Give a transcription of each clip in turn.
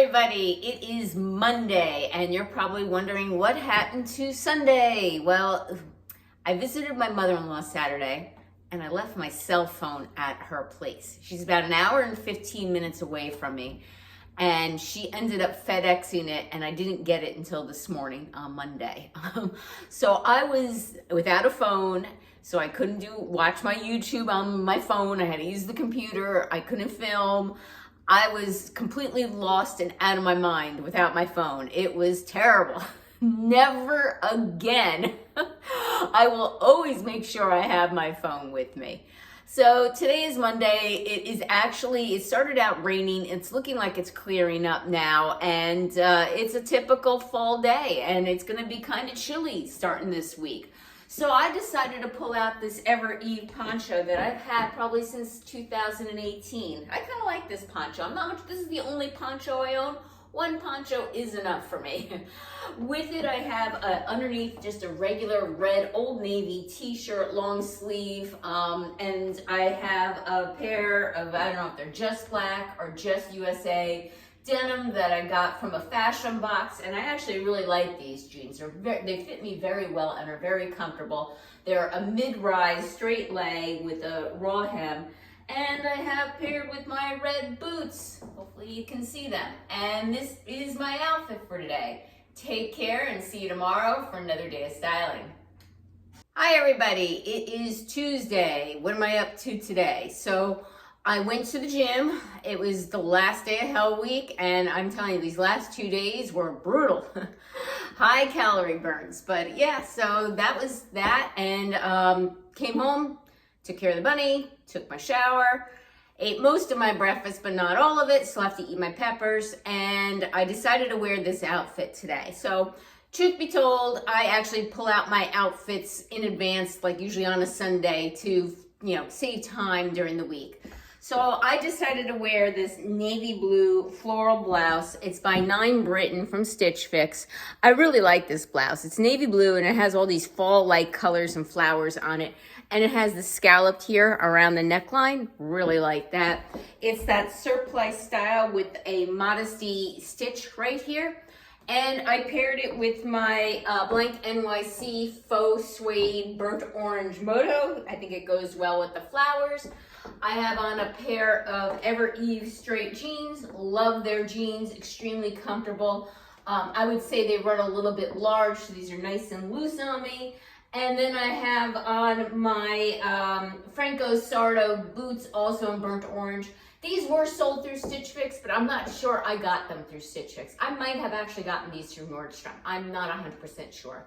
everybody, it is Monday and you're probably wondering what happened to Sunday. Well, I visited my mother-in-law Saturday and I left my cell phone at her place. She's about an hour and 15 minutes away from me and she ended up FedExing it and I didn't get it until this morning on Monday. So I was without a phone, so I couldn't watch my YouTube on my phone. I had to use the computer. I couldn't film. I was completely lost and out of my mind without my phone. It was terrible. Never again. I will always make sure I have my phone with me. So today is Monday. It started out raining. It's looking like it's clearing up now, and it's a typical fall day, and it's gonna be kind of chilly starting this week. So I decided to pull out this Ever Eve poncho that I've had probably since 2018. I kind of like this poncho. This is the only poncho I own. One poncho is enough for me. With it, I have underneath just a regular red Old Navy t-shirt, long sleeve, and I have a pair of, I don't know if they're just black or just USA denim that I got from a fashion box, and I actually really like these jeans. They fit me very well and are very comfortable. They're a mid-rise straight leg with a raw hem, and I have paired with my red boots. Hopefully you can see them. And this is my outfit for today. Take care and see you tomorrow for another day of styling. Hi everybody, it is Tuesday. What am I up to today? So I went to the gym. It was the last day of Hell Week, and I'm telling you, these last 2 days were brutal. High calorie burns, but yeah, so that was that, and came home, took care of the bunny, took my shower, ate most of my breakfast, but not all of it, still have to eat my peppers, and I decided to wear this outfit today. So truth be told, I actually pull out my outfits in advance, like usually on a Sunday, to save time during the week. So I decided to wear this navy blue floral blouse. It's by 9 Britain from Stitch Fix. I really like this blouse. It's navy blue and it has all these fall-like colors and flowers on it. And it has the scalloped here around the neckline. Really like that. It's that surplice style with a modesty stitch right here. And I paired it with my Blank NYC faux suede burnt orange moto. I think it goes well with the flowers. I have on a pair of Ever Eve straight jeans. Love their jeans, extremely comfortable. I would say they run a little bit large, so these are nice and loose on me. And then I have on my Franco Sardo boots, also in burnt orange. These were sold through Stitch Fix, but I'm not sure I got them through Stitch Fix. I might have actually gotten these through Nordstrom. I'm not 100% sure.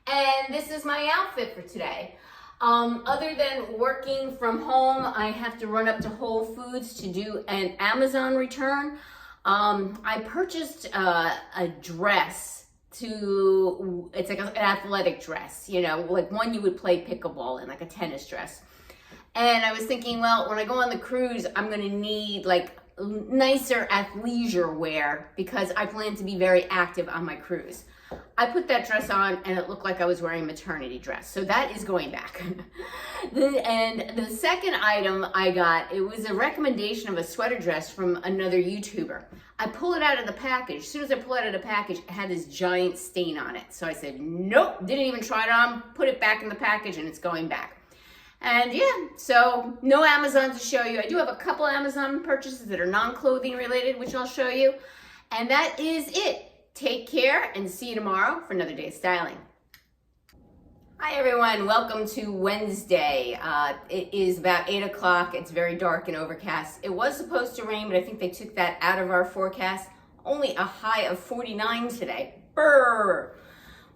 And this is my outfit for today. Other than working from home, I have to run up to Whole Foods to do an Amazon return. I purchased a dress it's like an athletic dress, like one you would play pickleball in, like a tennis dress. And I was thinking, well, when I go on the cruise, I'm gonna need like nicer athleisure wear because I plan to be very active on my cruise. I put that dress on and it looked like I was wearing a maternity dress. So that is going back. And the second item I got, it was a recommendation of a sweater dress from another YouTuber. I pull it out of the package. As soon as I pull it out of the package, it had this giant stain on it. So I said, nope, didn't even try it on, put it back in the package and it's going back. And yeah, so no Amazon to show you. I do have a couple Amazon purchases that are non-clothing related, which I'll show you. And that is it. Take care and see you tomorrow for another day of styling. Hi everyone, welcome to Wednesday. It is about 8 o'clock. It's very dark and overcast. It was supposed to rain, but I think they took that out of our forecast. Only a high of 49 today. Brr!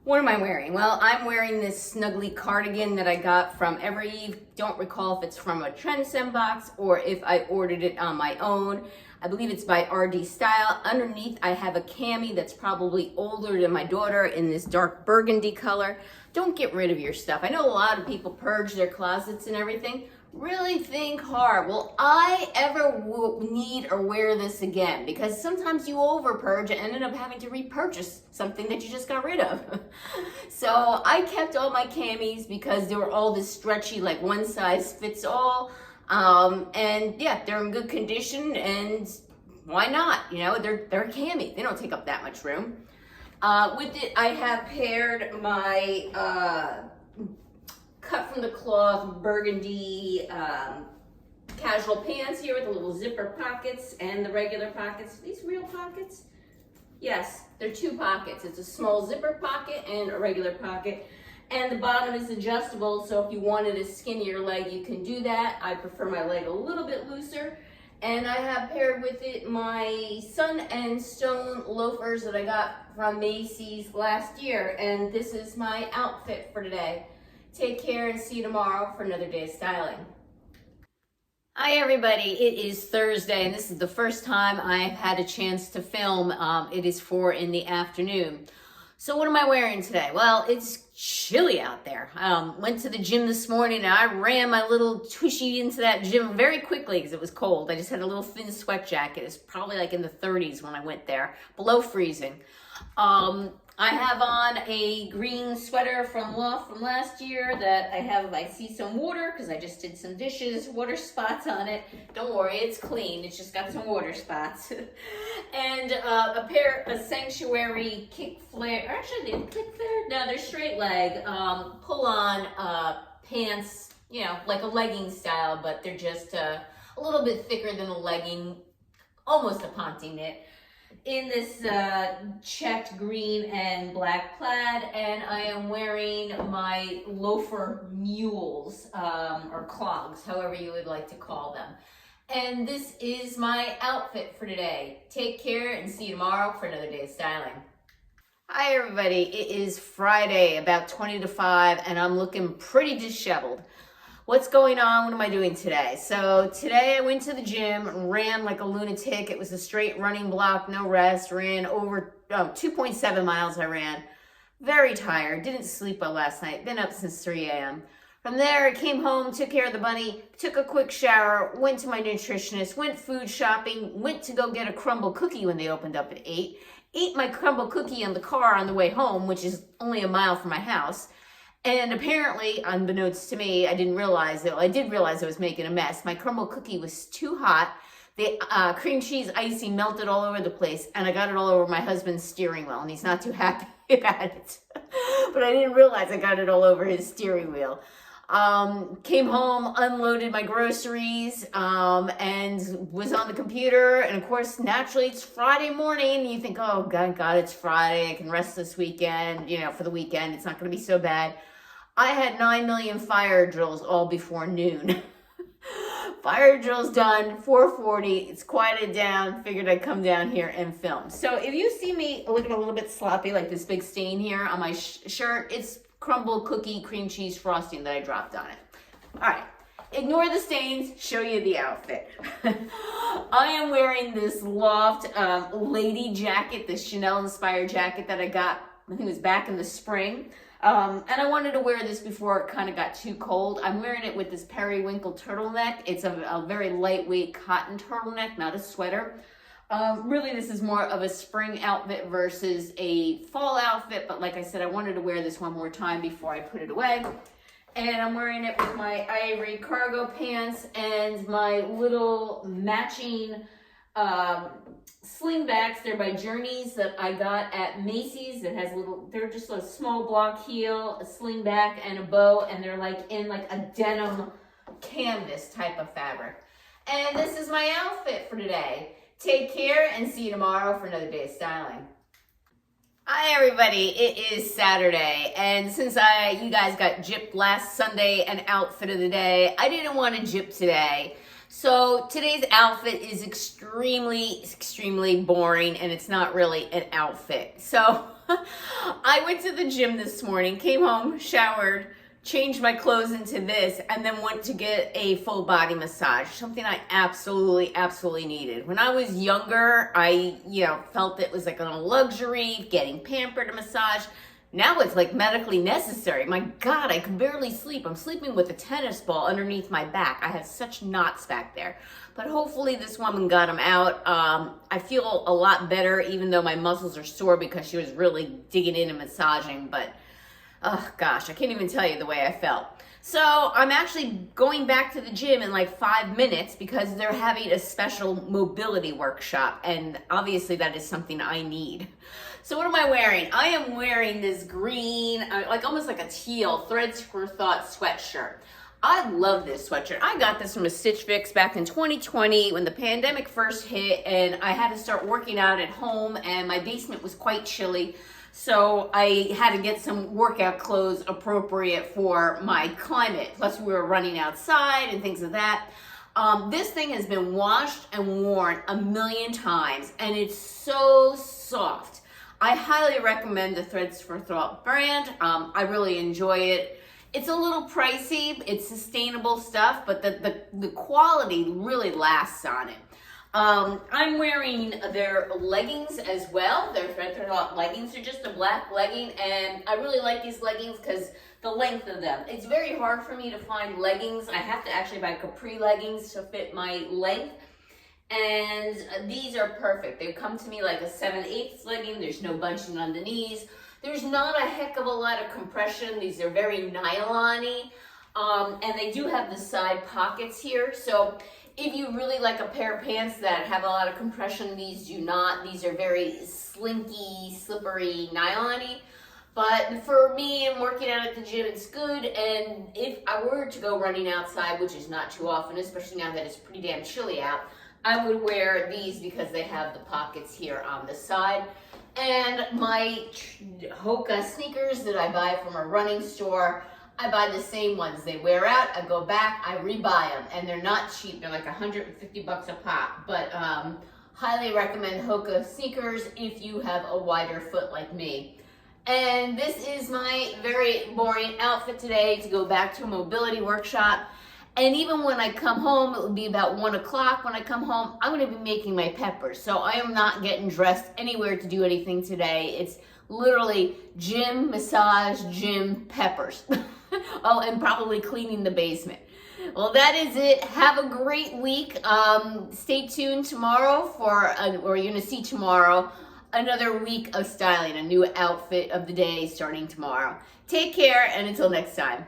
What am I wearing? Well, I'm wearing this snuggly cardigan that I got from Ever Eve. Don't recall if it's from a Trendsend box or if I ordered it on my own. I believe it's by RD Style. Underneath, I have a cami that's probably older than my daughter in this dark burgundy color. Don't get rid of your stuff. I know a lot of people purge their closets and everything. Really think hard. Will I ever need or wear this again? Because sometimes you over purge and end up having to repurchase something that you just got rid of. So I kept all my camis because they were all this stretchy, like one size fits all. And yeah, they're in good condition and why not? You know, they're a cami. They don't take up that much room. With it, I have paired my cut from the cloth burgundy casual pants here with the little zipper pockets and the regular pockets. Are these real pockets? Yes, they're 2 pockets. It's a small zipper pocket and a regular pocket. And the bottom is adjustable, so if you wanted a skinnier leg, you can do that. I prefer my leg a little bit looser. And I have paired with it my Sun and Stone loafers that I got from Macy's last year. And this is my outfit for today. Take care and see you tomorrow for another day of styling. Hi everybody, it is Thursday and this is the first time I've had a chance to film. It is 4 in the afternoon. So what am I wearing today? Well, it's chilly out there. Went to the gym this morning and I ran my little tushy into that gym very quickly because it was cold. I just had a little thin sweat jacket. It's probably like in the 30s when I went there, below freezing. I have on a green sweater from Loft from last year that I see some water because I just did some dishes, water spots on it. Don't worry, it's clean. It's just got some water spots. And a Sanctuary kick flare, actually they're kick flare? No, they're straight leg, pull on pants, you know, like a legging style, but they're just a little bit thicker than a legging, almost a ponte knit. In this checked green and black plaid, and I am wearing my loafer mules, or clogs, however you would like to call them. And this is my outfit for today. Take care and see you tomorrow for another day of styling. Hi everybody, it is Friday, about 20 to 5, and I'm looking pretty disheveled. What's going on? What am I doing today? So today I went to the gym, ran like a lunatic. It was a straight running block, no rest. Ran over 2.7 miles I ran. Very tired. Didn't sleep well last night. Been up since 3 a.m. From there, I came home, took care of the bunny, took a quick shower, went to my nutritionist, went food shopping, went to go get a crumble cookie when they opened up at 8. Ate my crumble cookie in the car on the way home, which is only a mile from my house. And apparently, unbeknownst to me, I didn't realize it. Well, I did realize I was making a mess. My crumble cookie was too hot. The cream cheese icing melted all over the place, and I got it all over my husband's steering wheel, and he's not too happy about it. But I didn't realize I got it all over his steering wheel. Came home, unloaded my groceries, and was on the computer. And of course, naturally, it's Friday morning. And you think, oh, God, it's Friday. I can rest this weekend. You know, for the weekend, it's not going to be so bad. I had 9 million fire drills all before noon. Fire drills done, 4:40. It's quieted down. Figured I'd come down here and film. So if you see me looking a little bit sloppy, like this big stain here on my shirt, it's crumble cookie cream cheese frosting that I dropped on it. All right, ignore the stains, show you the outfit. I am wearing this Loft lady jacket, this Chanel inspired jacket that I got, I think it was back in the spring. And I wanted to wear this before it kind of got too cold. I'm wearing it with this periwinkle turtleneck. It's a very lightweight cotton turtleneck, not a sweater. Really, this is more of a spring outfit versus a fall outfit, but like I said, I wanted to wear this one more time before I put it away. And I'm wearing it with my ivory cargo pants and my little matching slingbacks. They're by Journeys that I got at Macy's. It has they're just a small block heel, a slingback, and a bow, and they're like in like a denim canvas type of fabric. And this is my outfit for today. Take care and see you tomorrow for another day of styling. Hi everybody, it is Saturday, and since you guys got gypped last Sunday and outfit of the day, I didn't want to gyp today. So today's outfit is extremely boring, and it's not really an outfit. So I went to the gym this morning, came home, showered, changed my clothes into this, and then went to get a full body massage, something I absolutely needed. When I was younger, I felt it was like a luxury, getting pampered, a massage. Now it's like medically necessary. My God, I can barely sleep. I'm sleeping with a tennis ball underneath my back. I have such knots back there. But hopefully this woman got them out. I feel a lot better, even though my muscles are sore because she was really digging in and massaging. But oh gosh, I can't even tell you the way I felt. So I'm actually going back to the gym in like 5 minutes because they're having a special mobility workshop, and obviously that is something I need. So what am I wearing? I am wearing this green, like almost like a teal Threads for Thought sweatshirt. I love this sweatshirt. I got this from a Stitch Fix back in 2020 when the pandemic first hit and I had to start working out at home and my basement was quite chilly. So I had to get some workout clothes appropriate for my climate. Plus we were running outside and things of that. This thing has been washed and worn a million times and it's so soft. I highly recommend the Threads for Thought brand. I really enjoy it. It's a little pricey, it's sustainable stuff, but the quality really lasts on it. I'm wearing their leggings as well. They're Threads for Thought leggings. They're just a black legging, and I really like these leggings because the length of them. It's very hard for me to find leggings. I have to actually buy capri leggings to fit my length. And these are perfect. They come to me like a 7/8 legging. There's no bunching on the knees. There's not a heck of a lot of compression. These are very nylon-y. And they do have the side pockets here. So if you really like a pair of pants that have a lot of compression, these do not. These are very slinky, slippery, nylon-y. But for me, I'm working out at the gym, it's good. And if I were to go running outside, which is not too often, especially now that it's pretty damn chilly out, I would wear these because they have the pockets here on the side. And my Hoka sneakers that I buy from a running store, I buy the same ones. They wear out, I go back, I rebuy them. And they're not cheap, they're like 150 bucks a pop. But highly recommend Hoka sneakers if you have a wider foot like me. And this is my very boring outfit today to go back to a mobility workshop. And even when I come home, it will be about 1 o'clock. When I come home, I'm going to be making my peppers. So I am not getting dressed anywhere to do anything today. It's literally gym, massage, gym, peppers. Oh, and probably cleaning the basement. Well, that is it. Have a great week. Stay tuned tomorrow or you're going to see tomorrow, another week of styling, a new outfit of the day starting tomorrow. Take care, and until next time.